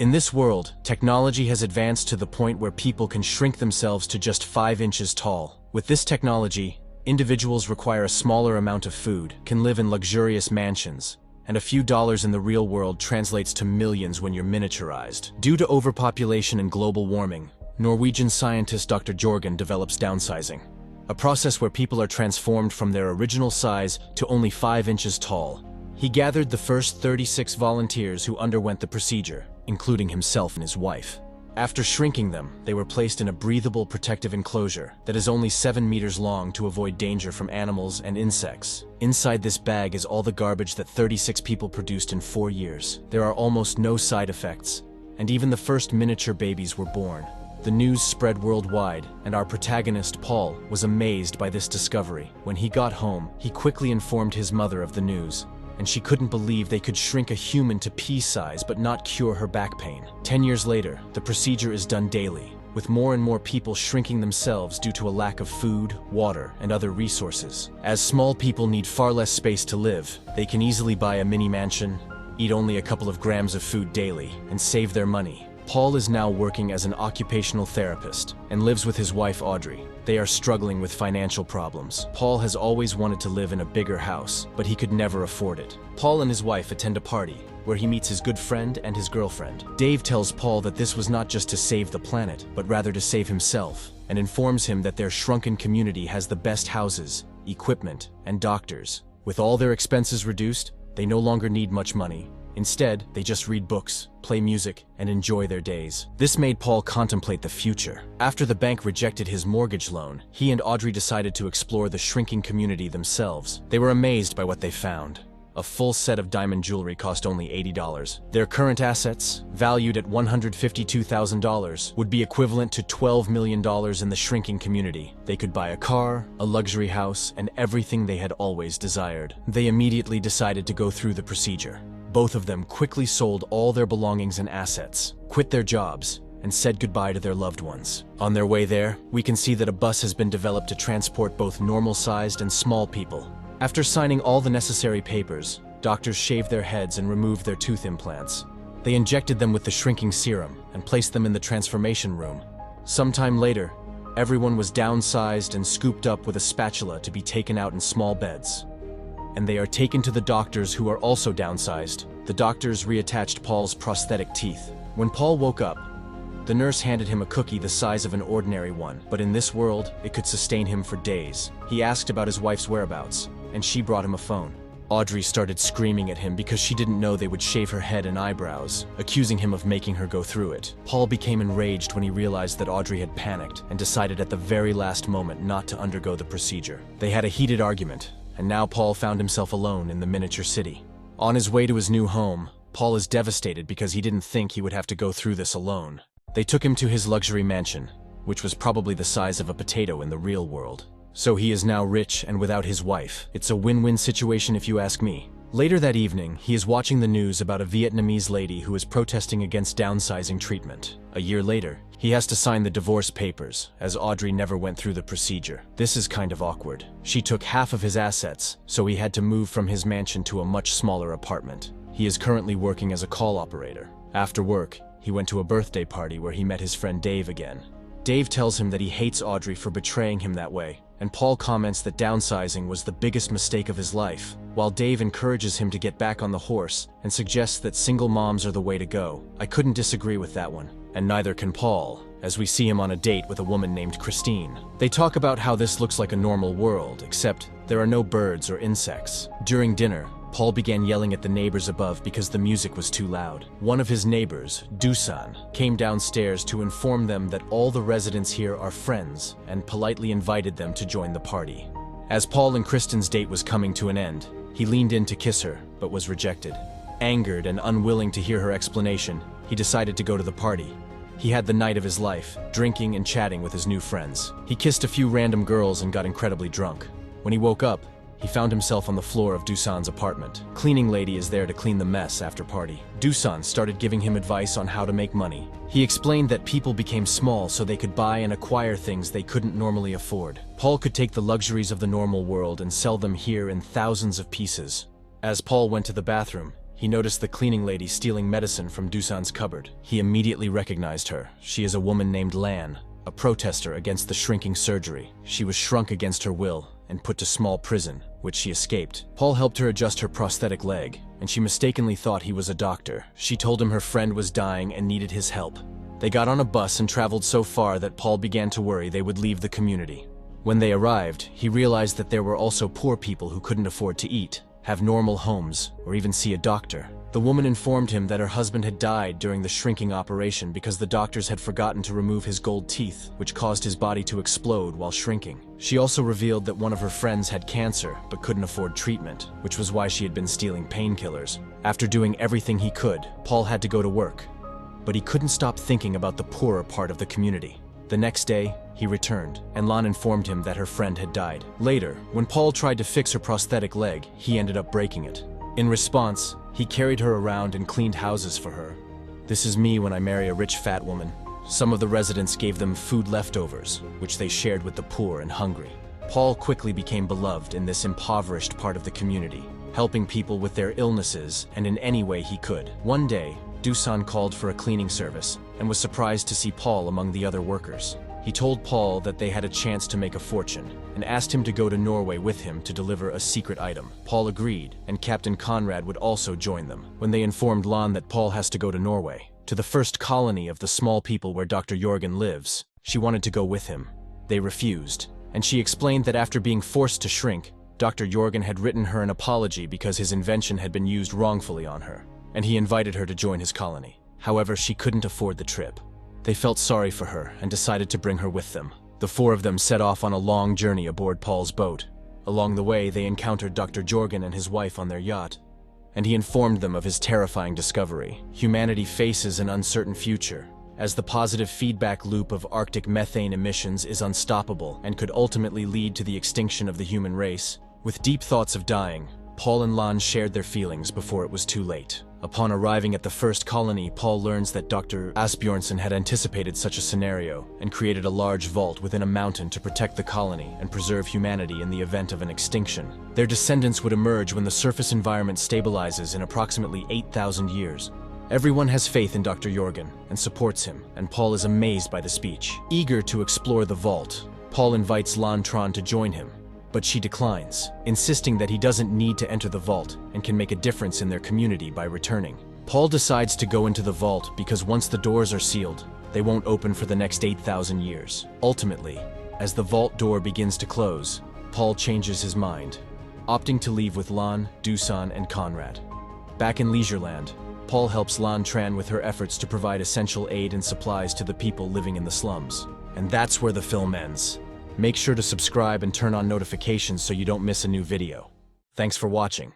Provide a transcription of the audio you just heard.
In this world, technology has advanced to the point where people can shrink themselves to just 5 inches tall. With this technology, individuals require a smaller amount of food, can live in luxurious mansions, and a few dollars in the real world translates to millions when you're miniaturized. Due to overpopulation and global warming, Norwegian scientist Dr. Jorgen develops downsizing, a process where people are transformed from their original size to only 5 inches tall. He gathered the first 36 volunteers who underwent the procedure, including himself and his wife. After shrinking them, they were placed in a breathable protective enclosure that is only 7 meters long to avoid danger from animals and insects. Inside this bag is all the garbage that 36 people produced in 4 years. There are almost no side effects, and even the first miniature babies were born. The news spread worldwide, and our protagonist, Paul, was amazed by this discovery. When he got home, he quickly informed his mother of the news, and she couldn't believe they could shrink a human to pea size but not cure her back pain. 10 years later, the procedure is done daily, with more and more people shrinking themselves due to a lack of food, water, and other resources. As small people need far less space to live, they can easily buy a mini mansion, eat only a couple of grams of food daily, and save their money. Paul is now working as an occupational therapist and lives with his wife Audrey. They are struggling with financial problems. Paul has always wanted to live in a bigger house, but he could never afford it. Paul and his wife attend a party, where he meets his good friend and his girlfriend. Dave tells Paul that this was not just to save the planet, but rather to save himself, and informs him that their shrunken community has the best houses, equipment, and doctors. With all their expenses reduced, they no longer need much money. Instead, they just read books, play music, and enjoy their days. This made Paul contemplate the future. After the bank rejected his mortgage loan, he and Audrey decided to explore the shrinking community themselves. They were amazed by what they found. A full set of diamond jewelry cost only $80. Their current assets, valued at $152,000, would be equivalent to $12 million in the shrinking community. They could buy a car, a luxury house, and everything they had always desired. They immediately decided to go through the procedure. Both of them quickly sold all their belongings and assets, quit their jobs, and said goodbye to their loved ones. On their way there, we can see that a bus has been developed to transport both normal-sized and small people. After signing all the necessary papers, doctors shaved their heads and removed their tooth implants. They injected them with the shrinking serum and placed them in the transformation room. Sometime later, everyone was downsized and scooped up with a spatula to be taken out in small beds. And they are taken to the doctors, who are also downsized. The doctors reattached Paul's prosthetic teeth. When Paul woke up, the nurse handed him a cookie the size of an ordinary one, but in this world, it could sustain him for days. He asked about his wife's whereabouts, and she brought him a phone. Audrey started screaming at him because she didn't know they would shave her head and eyebrows, accusing him of making her go through it. Paul became enraged when he realized that Audrey had panicked and decided at the very last moment not to undergo the procedure. They had a heated argument, and now Paul found himself alone in the miniature city. On his way to his new home, Paul is devastated because he didn't think he would have to go through this alone. They took him to his luxury mansion, which was probably the size of a potato in the real world. So he is now rich and without his wife. It's a win-win situation if you ask me. Later that evening, he is watching the news about a Vietnamese lady who is protesting against downsizing treatment. A year later, he has to sign the divorce papers, as Audrey never went through the procedure. This is kind of awkward. She took half of his assets, so he had to move from his mansion to a much smaller apartment. He is currently working as a call operator. After work, he went to a birthday party where he met his friend Dave again. Dave tells him that he hates Audrey for betraying him that way, and Paul comments that downsizing was the biggest mistake of his life, while Dave encourages him to get back on the horse and suggests that single moms are the way to go. I couldn't disagree with that one, and neither can Paul, as we see him on a date with a woman named Christine. They talk about how this looks like a normal world, except there are no birds or insects. During dinner, Paul began yelling at the neighbors above because the music was too loud. One of his neighbors, Dusan, came downstairs to inform them that all the residents here are friends and politely invited them to join the party. As Paul and Kristen's date was coming to an end, he leaned in to kiss her, but was rejected. Angered and unwilling to hear her explanation, he decided to go to the party. He had the night of his life, drinking and chatting with his new friends. He kissed a few random girls and got incredibly drunk. When he woke up, he found himself on the floor of Dusan's apartment. Cleaning lady is there to clean the mess after party. Dusan started giving him advice on how to make money. He explained that people became small so they could buy and acquire things they couldn't normally afford. Paul could take the luxuries of the normal world and sell them here in thousands of pieces. As Paul went to the bathroom, He noticed the cleaning lady stealing medicine from Dusan's cupboard. He immediately recognized her. She is a woman named Lan, a protester against the shrinking surgery. She was shrunk against her will and put to small prison, which she escaped. Paul helped her adjust her prosthetic leg, and she mistakenly thought he was a doctor. She told him her friend was dying and needed his help. They got on a bus and traveled so far that Paul began to worry they would leave the community. When they arrived, he realized that there were also poor people who couldn't afford to eat, have normal homes, or even see a doctor. The woman informed him that her husband had died during the shrinking operation because the doctors had forgotten to remove his gold teeth, which caused his body to explode while shrinking. She also revealed that one of her friends had cancer but couldn't afford treatment, which was why she had been stealing painkillers. After doing everything he could, Paul had to go to work. But he couldn't stop thinking about the poorer part of the community. The next day, he returned, and Lan informed him that her friend had died. Later, when Paul tried to fix her prosthetic leg, he ended up breaking it. In response, he carried her around and cleaned houses for her. "This is me when I marry a rich fat woman." Some of the residents gave them food leftovers, which they shared with the poor and hungry. Paul quickly became beloved in this impoverished part of the community, helping people with their illnesses and in any way he could. One day, Dusan called for a cleaning service and was surprised to see Paul among the other workers. He told Paul that they had a chance to make a fortune and asked him to go to Norway with him to deliver a secret item. Paul agreed, and Captain Conrad would also join them. When they informed Lan that Paul has to go to Norway, to the first colony of the small people where Dr. Jorgen lives, she wanted to go with him. They refused, and she explained that after being forced to shrink, Dr. Jorgen had written her an apology because his invention had been used wrongfully on her, and he invited her to join his colony. However, she couldn't afford the trip. They felt sorry for her and decided to bring her with them. The four of them set off on a long journey aboard Paul's boat. Along the way, they encountered Dr. Jorgen and his wife on their yacht, and he informed them of his terrifying discovery. Humanity faces an uncertain future, as the positive feedback loop of Arctic methane emissions is unstoppable and could ultimately lead to the extinction of the human race. With deep thoughts of dying, Paul and Lan shared their feelings before it was too late. Upon arriving at the first colony, Paul learns that Dr. Asbjornsen had anticipated such a scenario and created a large vault within a mountain to protect the colony and preserve humanity in the event of an extinction. Their descendants would emerge when the surface environment stabilizes in approximately 8,000 years. Everyone has faith in Dr. Jorgen and supports him, and Paul is amazed by the speech. Eager to explore the vault, Paul invites Lan Tron to join him, but she declines, insisting that he doesn't need to enter the vault and can make a difference in their community by returning. Paul decides to go into the vault because once the doors are sealed, they won't open for the next 8,000 years. Ultimately, as the vault door begins to close, Paul changes his mind, opting to leave with Lan, Dusan, and Conrad. Back in Leisureland, Paul helps Lan Tran with her efforts to provide essential aid and supplies to the people living in the slums. And that's where the film ends. Make sure to subscribe and turn on notifications so you don't miss a new video. Thanks for watching.